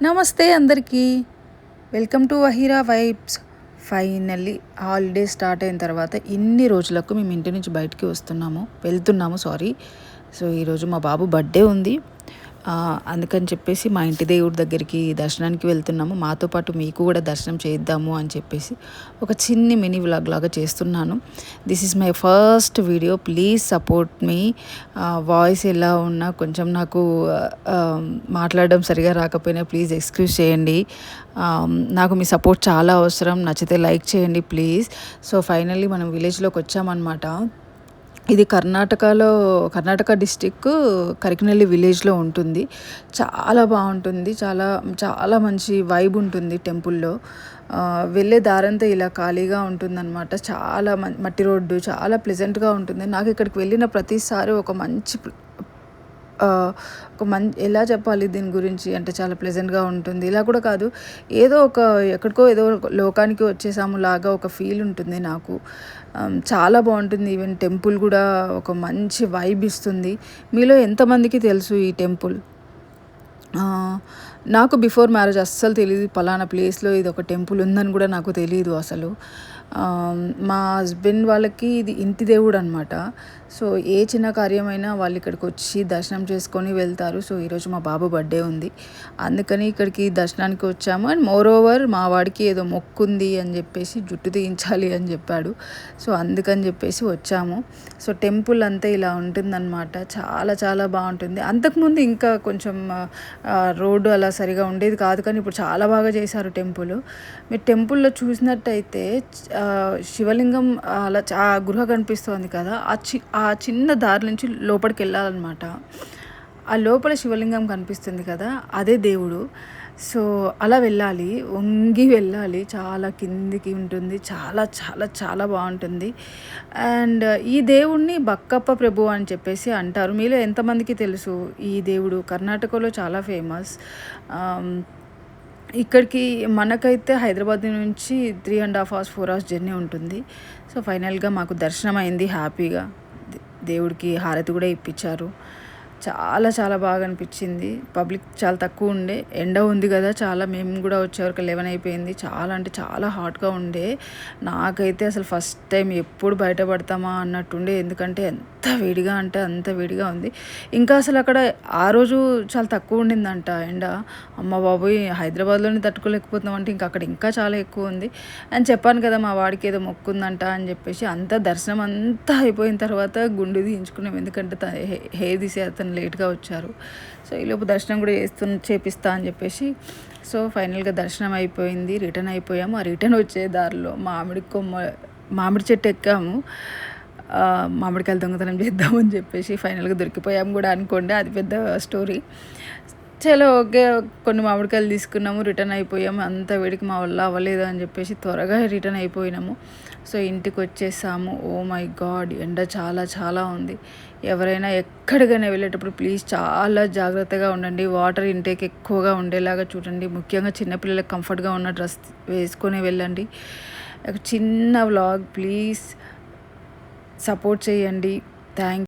నమస్తే అందరికీ. Welcome to Vahira Vibes. Finally holiday start అయిన తర్వాత ఇన్ని రోజులకు మేము ఇంటి నుంచి బయటికి వెళ్తున్నాము. సో ఈరోజు మా బాబు బర్త్డే ఉంది. అందుకని చెప్పేసి మా ఇంటి దేవుడి దగ్గరికి దర్శనానికి వెళ్తున్నాము. మాతో పాటు మీకు కూడా దర్శనం చేద్దాము అని చెప్పేసి ఒక చిన్ని మినీ వ్లాగ్ లాగా చేస్తున్నాను. This is my first video. Please support me. Voice ఎలా ఉన్నా కొంచెం నాకు మాట్లాడడం సరిగా రాకపోయినా ప్లీజ్ ఎక్స్క్యూజ్ చేయండి. నాకు మీ సపోర్ట్ చాలా అవసరం. నచ్చితే లైక్ చేయండి ప్లీజ్. సో ఫైనల్లీ మనం విలేజ్లోకి వచ్చామన్నమాట. ఇది కర్ణాటక డిస్టిక్ కరికినల్లి విలేజ్లో ఉంటుంది. చాలా బాగుంటుంది. చాలా చాలా మంచి వైబ్ ఉంటుంది టెంపుల్లో. వెళ్ళే దారంతా ఇలా ఖాళీగా ఉంటుందన్నమాట. చాలా మట్టి రోడ్డు, చాలా ప్లెజెంట్గా ఉంటుంది. నాకు ఇక్కడికి వెళ్ళిన ప్రతిసారి ఎలా చెప్పాలి దీని గురించి అంటే చాలా ప్లెజెంట్గా ఉంటుంది. ఇలా కూడా కాదు, ఏదో లోకానికి వచ్చేసాము లాగా ఒక ఫీల్ ఉంటుంది నాకు. చాలా బాగుంటుంది. ఈవెన్ టెంపుల్ కూడా ఒక మంచి వైబ్ ఇస్తుంది. మీలో ఎంతమందికి తెలుసు ఈ టెంపుల్? నాకు బిఫోర్ మ్యారేజ్ అస్సలు తెలియదు పలానా ప్లేస్లో ఇది ఒక టెంపుల్ ఉందని కూడా నాకు తెలియదు అసలు. మా హస్బెండ్ వాళ్ళకి ఇది ఇంటి దేవుడు అనమాట. సో ఏ చిన్న కార్యమైనా వాళ్ళు ఇక్కడికి వచ్చి దర్శనం చేసుకొని వెళ్తారు. సో ఈరోజు మా బాబు బర్త్డే ఉంది, అందుకని ఇక్కడికి దర్శనానికి వచ్చాము. అండ్ మోర్ ఓవర్ మా వాడికి ఏదో మొక్కుంది అని చెప్పేసి జుట్టు తీయించాలి అని చెప్పాడు. సో అందుకని చెప్పేసి వచ్చాము. సో టెంపుల్ అంతా ఇలా ఉంటుందన్నమాట. చాలా చాలా బాగుంటుంది. అంతకుముందు ఇంకా కొంచెం రోడ్డు అలా సరిగా ఉండేది కాదు, కానీ ఇప్పుడు చాలా బాగా చేశారు టెంపుల్. మీరు టెంపుల్లో చూసినట్టయితే శివలింగం అలా గృహ కనిపిస్తుంది కదా, ఆ చిన్న దారి నుంచి లోపలికి వెళ్ళాలన్నమాట. ఆ లోపల శివలింగం కనిపిస్తుంది కదా, అదే దేవుడు. సో అలా వెళ్ళాలి, వంగి వెళ్ళాలి. చాలా కిందికి ఉంటుంది. చాలా చాలా చాలా బాగుంటుంది. అండ్ ఈ దేవుణ్ణి బక్కప్ప ప్రభు అని చెప్పేసి అంటారు. మీలో ఎంతమందికి తెలుసు ఈ దేవుడు? కర్ణాటకలో చాలా ఫేమస్. ఇక్కడికి మనకైతే హైదరాబాద్ నుంచి 3.5 hours 4 hours జర్నీ ఉంటుంది. సో ఫైనల్గా మాకు దర్శనం అయింది హ్యాపీగా. దేవుడికి హారతి కూడా ఇప్పించారు. చాలా చాలా బాగా అనిపించింది. పబ్లిక్ చాలా తక్కువ ఉండే, ఎండ ఉంది కదా చాలా. మేము కూడా వచ్చేవరకు 11 అయిపోయింది. చాలా అంటే చాలా హాట్గా ఉండే. నాకైతే అసలు ఫస్ట్ టైం ఎప్పుడు బయటపడతామా అన్నట్టుండే, ఎందుకంటే ఎంత వేడిగా అంటే అంత వేడిగా ఉంది. ఇంకా అసలు అక్కడ ఆ రోజు చాలా తక్కువ ఉండిందంట ఎండ. అమ్మ బాబోయ్, హైదరాబాద్లోనే తట్టుకోలేకపోతున్నాం అంటే ఇంకా అక్కడ ఇంకా చాలా ఎక్కువ ఉంది అని చెప్పాను కదా. మా వాడికి ఏదో మొక్కుందంట అని చెప్పేసి దర్శనం అంతా అయిపోయిన తర్వాత గుండు తీయించుకున్నాం, ఎందుకంటే హెయిర్ తీసే అతను లేట్గా వచ్చారు. సో ఈలోపు దర్శనం కూడా చేపిస్తా అని చెప్పేసి సో ఫైనల్గా దర్శనం అయిపోయింది. రిటర్న్ అయిపోయాము. ఆ రిటర్న్ వచ్చే దారిలో మామిడి చెట్టు ఎక్కాము. మామిడికాయలు దొంగతనం చేద్దామని చెప్పేసి ఫైనల్గా దొరికిపోయాము కూడా అనుకోండి. అది పెద్ద స్టోరీ. చలో ఓకే, కొన్ని మామిడికాయలు తీసుకున్నాము, రిటర్న్ అయిపోయాము. అంత వేడికి మా వల్ల అవ్వలేదు అని చెప్పేసి త్వరగా రిటర్న్ అయిపోయినాము. సో ఇంటికి వచ్చేసాము. ఓ మై గాడ్, ఎండ చాలా చాలా ఉంది. ఎవరైనా ఎక్కడికైనా వెళ్ళేటప్పుడు ప్లీజ్ చాలా జాగ్రత్తగా ఉండండి. వాటర్ ఇంటేక్ ఎక్కువగా ఉండేలాగా చూడండి. ముఖ్యంగా చిన్నపిల్లలకు కంఫర్ట్గా ఉన్న డ్రెస్ వేసుకొని వెళ్ళండి. ఒక చిన్న వ్లాగ్, ప్లీజ్ సపోర్ట్ చేయండి. థ్యాంక్